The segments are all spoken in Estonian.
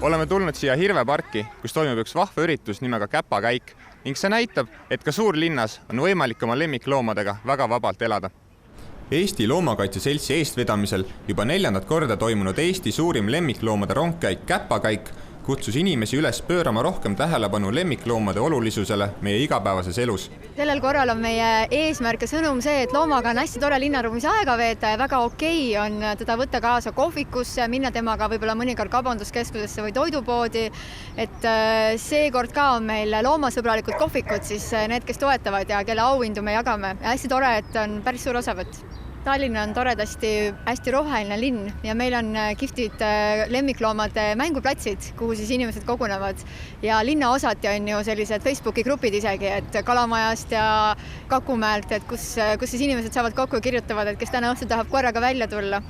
Oleme tulnud siia Hirveparki, kus toimub üks vahva üritus nimega Käpakäik ning see näitab, et ka suurlinnas on võimalik oma lemmikloomadega väga vabalt elada. Eesti Loomakaitse Seltsi eestvedamisel juba 4. korda toimunud Eesti suurim lemmikloomade rongkäik Käpakäik kutsus inimesi üles pöörama rohkem tähelepanu lemmikloomade olulisusele meie igapäevases elus. Sellel korral on meie eesmärk ja sõnum see, et loomaga on hästi tore linnaruumis aega veeta ja väga okei on teda võtta kaasa kohvikusse, minna temaga võib-olla mõnikord kaubanduskeskusesse või toidupoodi. Et seekord ka on meil loomasõbralikud kohvikud, siis need, kes toetavad ja kelle auhindu me jagame. Ja hästi tore, et on päris suur osavõtt. Tallinn on toredasti hästi roheline linn ja meil on kihvtid lemmikloomade mänguplatsid, kuhu siis inimesed kogunevad. Ja linnaosati on ju sellised Facebooki grupid isegi, et Kalamajast ja Kakumäelt, et kus siis inimesed saavad kokku ja kirjutavad, et kes täna õhtul tahab korraga välja tulla.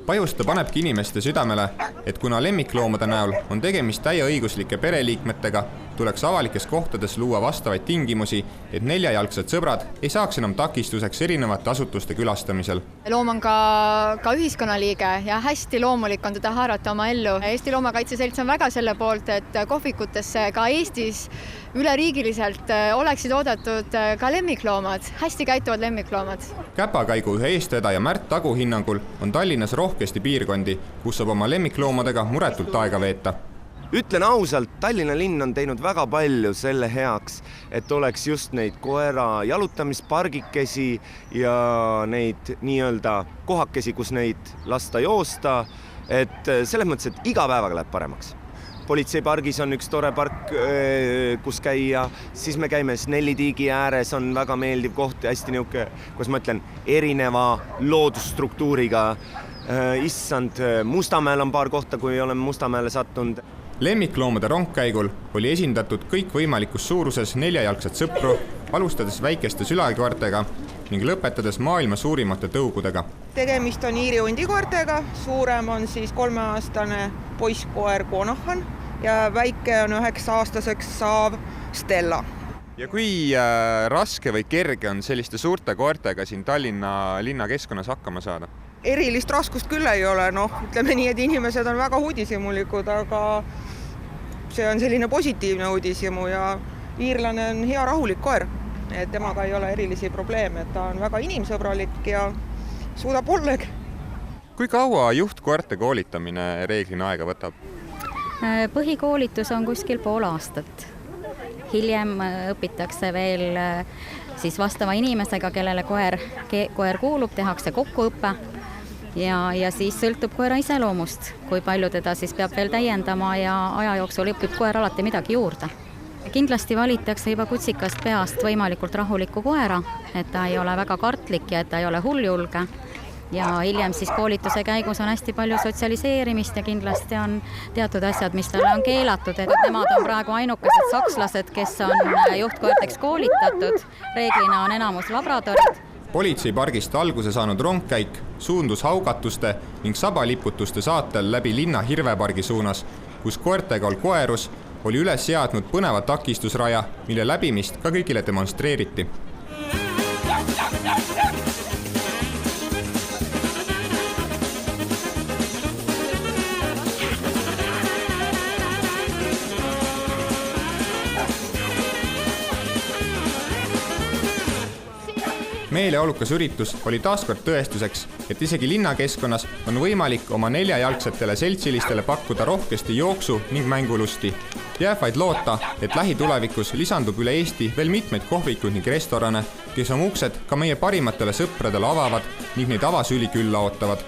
Pajusta panebki inimeste südamele, et kuna lemmikloomade näol on tegemist täieõiguslike pereliikmetega, tuleks avalikes kohtades luua vastavaid tingimusi, et neljajalgsed sõbrad ei saaks enam takistuseks erinevate asutuste külastamisel. Loom on ka ühiskonnaliige ja hästi loomulik on teda haarata oma ellu. Eesti Loomakaitse Selts on väga selle poolt, et kohvikutesse ka Eestis üleriigiliselt oleksid oodatud ka lemmikloomad, hästi käituvad lemmikloomad. Käpakäigu ühe eestvedaja Märt Tagu hinnangul on Tallinnas rohkesti piirkondi, kus saab oma lemmikloomadega muretult aega veeta. Ütlen ausalt, Tallinna linn on teinud väga palju selle heaks, et oleks just neid koera jalutamispargikesi ja neid nii-öelda kohakesi, kus neid lasta joosta, et selles mõttes, et iga päevaga läheb paremaks. Politseipargis on üks tore park, kus käia, siis me käime Snellitiigi ääres, on väga meeldiv koht, hästi niuke, kus ma ütlen, erineva loodusstruktuuriga. Issand, Mustamäel on paar kohta, kui oleme Mustamäele sattunud. Lemmikloomade rongkäigul oli esindatud kõik võimalikus suuruses neljajalgsed sõpru, alustades väikeste sülakoertega ning lõpetades maailma suurimate tõugudega. Tegemist on Iiri hundikoertega, suurem on siis 3-aastane poisskoer Konahan ja väike on 9-aastaseks saav Stella. Ja kui raske või kerge on selliste suurte koertega siin Tallinna linnakeskkonnas hakkama saada? Erilist raskust küll ei ole, ütleme nii, et inimesed on väga uudishimulikud, aga see on selline positiivne uudishimu ja iirlane on hea rahulik koer, et temaga ei ole erilisi probleeme, et ta on väga inimsõbralik ja suudab olla. Kui kaua juhtkoerte koolitamine reeglina aega võtab? Põhikoolitus on kuskil pool aastat. Hiljem õpitakse veel siis vastava inimesega, kellele koer kuulub, tehakse kokkuõppe ja siis sõltub koera iseloomust, kui palju teda siis peab veel täiendama ja aja jooksul õpib koer alati midagi juurde. Kindlasti valitakse juba kutsikast peast võimalikult rahulikku koera, et ta ei ole väga kartlik ja et ta ei ole hulljulge. Ja hiljem siis koolituse käigus on hästi palju sotsialiseerimist ja kindlasti on teatud asjad, mis talle on keelatud, et nemad on praegu ainukesed sakslased, kes on juhtkoerteks koolitatud. Reeglina on enamus labradorid. Politseipargist alguse saanud rongkäik suundus haugatuste ning sabaliputuste saatel läbi linna Hirvepargi suunas, kus koertegal koerus oli üles seadnud põneva takistusraja, mille läbimist ka kõigile demonstreeriti. Meeleolukas üritus oli taaskord tõestuseks, et isegi linnakeskkonnas on võimalik oma neljajalgsetele seltsilistele pakkuda rohkesti jooksu ning mängulusti. Jääb vaid loota, et lähitulevikus lisandub üle Eesti veel mitmeid kohvikud ning restorane, kes on uksed ka meie parimatele sõpradele avavad ning neid avasüli külla ootavad.